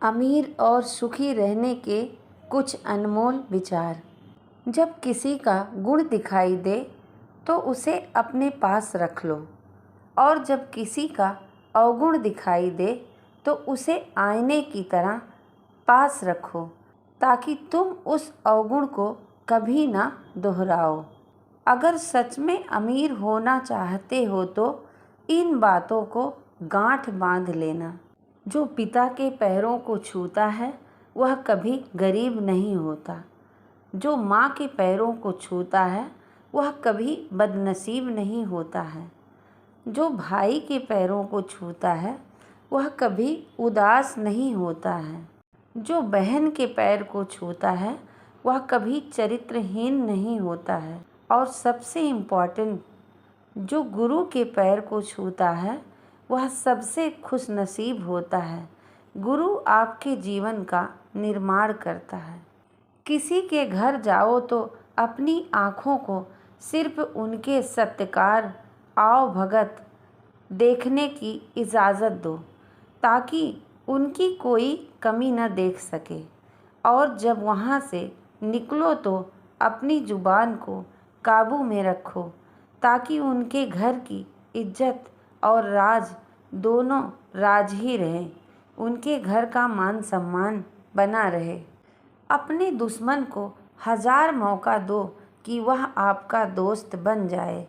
अमीर और सुखी रहने के कुछ अनमोल विचार। जब किसी का गुण दिखाई दे तो उसे अपने पास रख लो, और जब किसी का अवगुण दिखाई दे तो उसे आईने की तरह पास रखो, ताकि तुम उस अवगुण को कभी ना दोहराओ। अगर सच में अमीर होना चाहते हो तो इन बातों को गांठ बांध लेना। जो पिता के पैरों को छूता है वह कभी गरीब नहीं होता। जो माँ के पैरों को छूता है वह कभी बदनसीब नहीं होता है। जो भाई के पैरों को छूता है वह कभी उदास नहीं होता है। जो बहन के पैर को छूता है वह कभी चरित्रहीन नहीं होता है। और सबसे इम्पोर्टेंट, जो गुरु के पैर को छूता है वह सबसे खुशनसीब होता है। गुरु आपके जीवन का निर्माण करता है। किसी के घर जाओ तो अपनी आँखों को सिर्फ उनके सत्कार आव भगत देखने की इजाज़त दो, ताकि उनकी कोई कमी न देख सके। और जब वहाँ से निकलो तो अपनी ज़ुबान को काबू में रखो, ताकि उनके घर की इज्जत और राज दोनों राज ही रहे। उनके घर का मान सम्मान बना रहे। अपने दुश्मन को 1000 मौका दो कि वह आपका दोस्त बन जाए,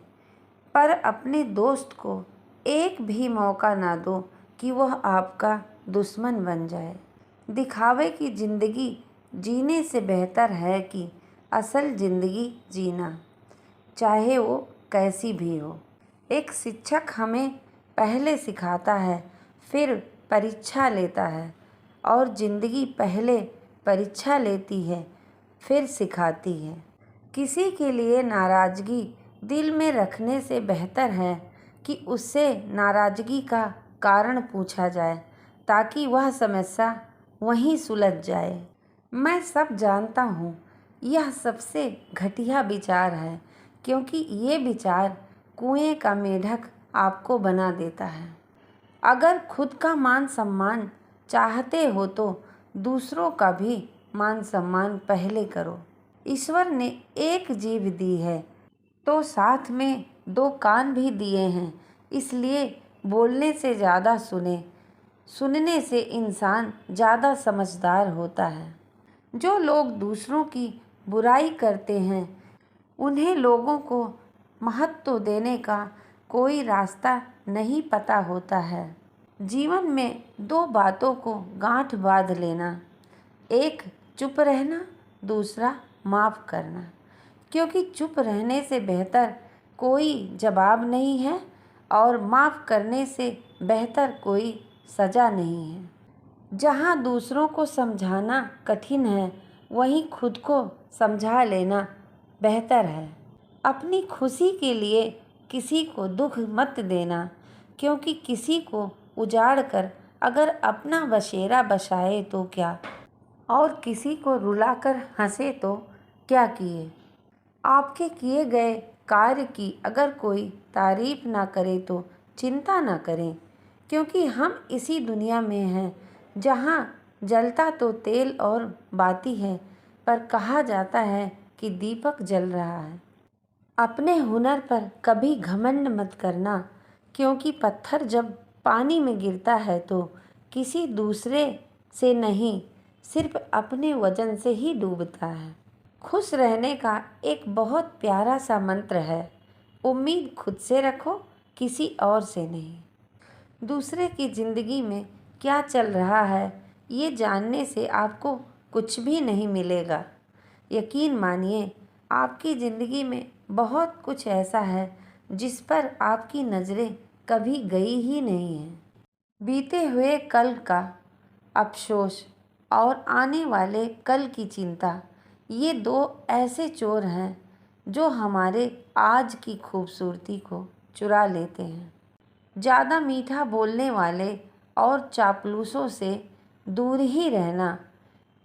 पर अपने दोस्त को एक भी मौका ना दो कि वह आपका दुश्मन बन जाए। दिखावे की ज़िंदगी जीने से बेहतर है कि असल ज़िंदगी जीना, चाहे वो कैसी भी हो। एक शिक्षक हमें पहले सिखाता है, फिर परीक्षा लेता है, और ज़िंदगी पहले परीक्षा लेती है, फिर सिखाती है। किसी के लिए नाराज़गी दिल में रखने से बेहतर है कि उससे नाराज़गी का कारण पूछा जाए, ताकि वह समस्या वहीं सुलझ जाए। मैं सब जानता हूँ, यह सबसे घटिया विचार है, क्योंकि ये विचार कुएं का मेढक आपको बना देता है। अगर खुद का मान सम्मान चाहते हो तो दूसरों का भी मान सम्मान पहले करो। ईश्वर ने एक जीभ दी है तो साथ में 2 कान भी दिए हैं, इसलिए बोलने से ज़्यादा सुनने से इंसान ज़्यादा समझदार होता है। जो लोग दूसरों की बुराई करते हैं उन्हें लोगों को महत्व देने का कोई रास्ता नहीं पता होता है। जीवन में 2 बातों को गांठ बांध लेना, एक चुप रहना, दूसरा माफ़ करना। क्योंकि चुप रहने से बेहतर कोई जवाब नहीं है, और माफ़ करने से बेहतर कोई सज़ा नहीं है। जहाँ दूसरों को समझाना कठिन है, वहीं खुद को समझा लेना बेहतर है। अपनी खुशी के लिए किसी को दुख मत देना, क्योंकि किसी को उजाड़ कर अगर अपना बसेरा बसाए तो क्या, और किसी को रुलाकर हंसे तो क्या किए। आपके किए गए कार्य की अगर कोई तारीफ ना करे तो चिंता ना करें, क्योंकि हम इसी दुनिया में हैं जहाँ जलता तो तेल और बाती है, पर कहा जाता है कि दीपक जल रहा है। अपने हुनर पर कभी घमंड मत करना, क्योंकि पत्थर जब पानी में गिरता है तो किसी दूसरे से नहीं, सिर्फ अपने वजन से ही डूबता है। खुश रहने का एक बहुत प्यारा सा मंत्र है, उम्मीद खुद से रखो, किसी और से नहीं। दूसरे की ज़िंदगी में क्या चल रहा है ये जानने से आपको कुछ भी नहीं मिलेगा। यकीन मानिए, आपकी ज़िंदगी में बहुत कुछ ऐसा है जिस पर आपकी नज़रें कभी गई ही नहीं हैं। बीते हुए कल का अफसोस और आने वाले कल की चिंता, ये 2 ऐसे चोर हैं जो हमारे आज की खूबसूरती को चुरा लेते हैं। ज़्यादा मीठा बोलने वाले और चापलूसों से दूर ही रहना।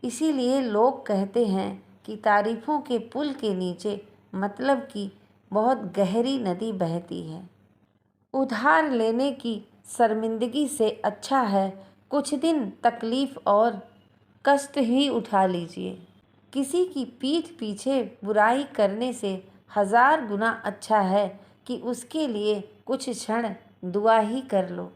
इसीलिए लोग कहते हैं कि तारीफ़ों के पुल के नीचे मतलब की बहुत गहरी नदी बहती है। उधार लेने की शर्मिंदगी से अच्छा है कुछ दिन तकलीफ़ और कष्ट ही उठा लीजिए। किसी की पीठ पीछे बुराई करने से 1000 गुना अच्छा है कि उसके लिए कुछ क्षण दुआ ही कर लो।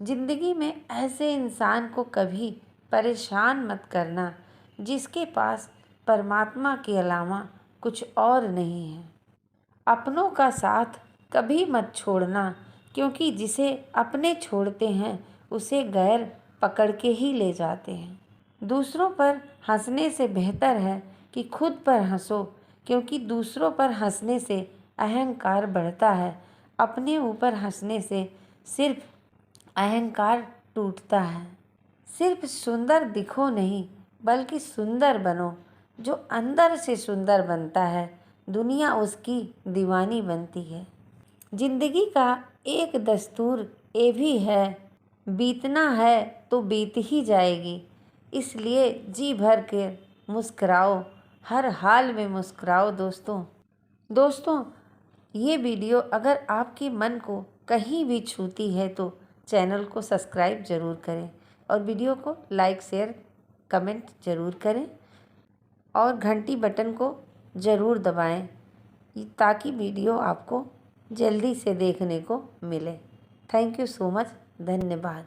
ज़िंदगी में ऐसे इंसान को कभी परेशान मत करना जिसके पास परमात्मा के अलावा कुछ और नहीं है। अपनों का साथ कभी मत छोड़ना, क्योंकि जिसे अपने छोड़ते हैं उसे गैर पकड़ के ही ले जाते हैं। दूसरों पर हंसने से बेहतर है कि खुद पर हंसो, क्योंकि दूसरों पर हंसने से अहंकार बढ़ता है। अपने ऊपर हंसने से सिर्फ अहंकार टूटता है। सिर्फ सुंदर दिखो नहीं, बल्कि सुंदर बनो। जो अंदर से सुंदर बनता है, दुनिया उसकी दीवानी बनती है। जिंदगी का एक दस्तूर ये भी है, बीतना है तो बीत ही जाएगी। इसलिए जी भर के मुस्कुराओ, हर हाल में मुस्कुराओ दोस्तों, ये वीडियो अगर आपके मन को कहीं भी छूती है तो चैनल को सब्सक्राइब ज़रूर करें और वीडियो को लाइक शेयर कमेंट ज़रूर करें और घंटी बटन को ज़रूर दबाएं ताकि वीडियो आपको जल्दी से देखने को मिले। Thank you so much. धन्यवाद।